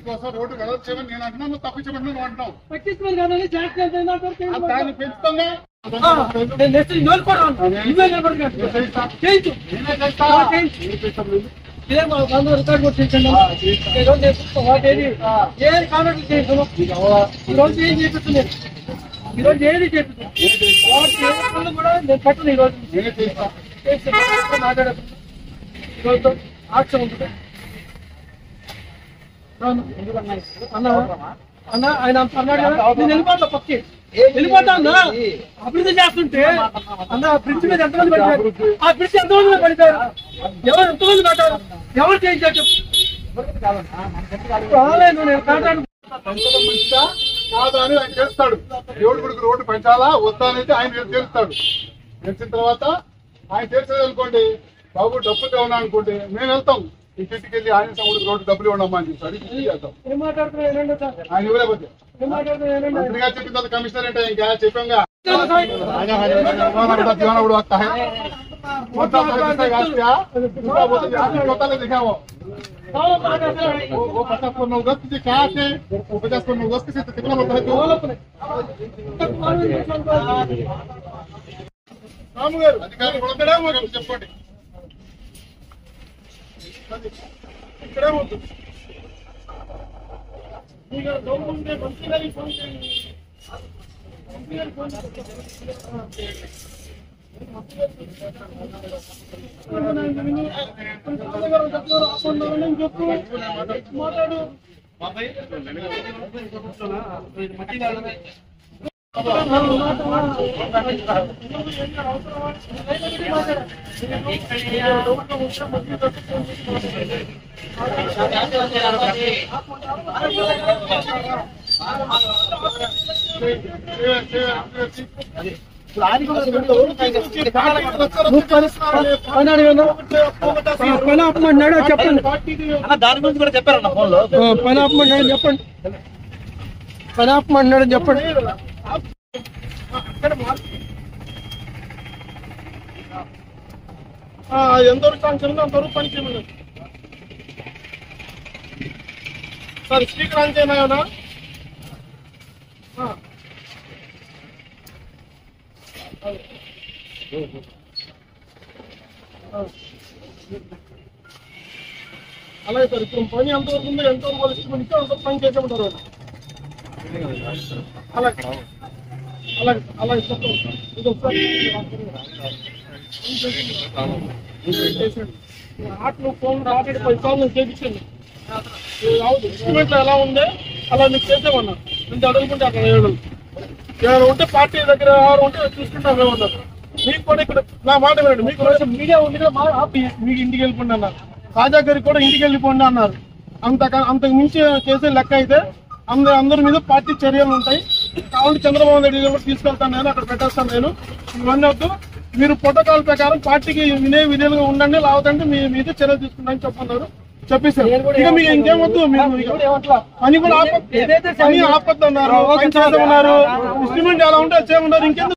కోసం రోడ్డు వెడల్పు చేయమని నేను అంటున్నాను, నువ్వు తప్పించమని నువ్వు అంటున్నావు. దాన్ని పెంచుతాగా ఈరోజు ఏది చేస్తున్నాను కూడా నేను పట్టును ఈరోజు మాట్లాడదు ఈరోజు ఆక్షన్ ఉంటుంది అన్న అన్న ఆయన అన్నాడు కదా నేను వెళ్ళిపోతా పక్కి వెళ్ళిపోతా అన్న అభివృద్ధి చేస్తుంటే అన్న బ్రిడ్జ్ మీద ఎంతమంది పడిపోయారు, ఆ బ్రిడ్జ్ ఎంతమంది మీద పడిపోయారు, ఎవరు ఎంతమంది పడ్డారు, ఎవరు చేయించారు రాలేదు. నేను కాంట్రాక్ట్ కాదా అని ఆయన చేస్తాడు. దేవుడి గుడికి రోడ్డు పెంచాలా వద్దా అనేది ఆయన తెలుస్తాడు. తెలిసిన తర్వాత ఆయన తెలిసేది అనుకోండి, బాబు డబ్బులు ఉన్నా అనుకోండి, మేము వెళ్తాం ఇంటికి వెళ్ళి ఆయన గుడికి రోడ్డు డబ్బులు ఉండమ్మా అని చెప్పి చేస్తాం. ఆయన ఇవ్వలేకపోతే మంత్రిగా చెప్పిన తర్వాత కమిషనర్ అంటే ఇంకా చెప్పాంగా जीवन उड़वाता है दिखाओ वो 50 अगस्त से कहा थे, वो 50 अगस्त से कितना होता है अधिकारी చెప్పండి ఇక్కడే ఉంటుంది మాట్లాడు పని ఆపమన్నాడు చెప్పండి, దాని గురించి కూడా చెప్పారన్న ఫోన్ లో పని ఆపమన్నాడు చెప్పండి, పని ఆపమన్నాడు చెప్పండి. ఎంతవరకు సాంక్షన్ అంతవరకు పని చేయమన్నారు సార్. స్పీకర్ ఆన్ చేయనా? అలాగే సార్, ఇప్పుడు పని ఎంతవరకు ఉందో ఎంతవరకు వాళ్ళు ఇష్టం ఇస్తే అంత పని చేసేమంటారు. అలాగే అలాగే అలాగే ఆటలు ఫోన్ మాట్లాడి 10 సార్లు నేను చేయించండి. ఎస్టిమేట్ లో ఎలా ఉంది అలా మీకు చేసేమన్నా ఇంత అడుగుకుంటే అక్కడ ఏమైనా ఉంటే పార్టీ దగ్గర ఎవరు ఉంటే చూసుకుంటాం ఏమన్నారు. మీకు కూడా ఇక్కడ నా మాట వినండి, మీకు మీడియా ఉంది కదా మీకు ఇంటికి వెళ్ళిపోండి అన్నారు. తాజా గారికి కూడా ఇంటికి వెళ్ళిపోండి అన్నారు. అంతకు మించి చేసే లెక్క అయితే అందరి మీద పార్టీ చర్యలు ఉంటాయి. కావాలి చంద్రబాబు నాయుడు కూడా తీసుకెళ్తాను, నేను అక్కడ పెట్టేస్తాను. నేను ఇవన్నీ వద్దు, మీరు ప్రోటోకాల్ ప్రకారం పార్టీకి వినే విధులుగా ఉండండి, లేకపోతే మీ మీద చర్యలు తీసుకుంటామని చెప్పన్నారు. చెప్పేసారు. ఇక మీకు ఇంకేం వద్దు, మీరు పని కూడా ఆపొద్దు అన్నారు, ఇన్స్ట్రుమెంట్ ఎలా ఉంటే అది చేయమన్నారు. ఇంకేందుకు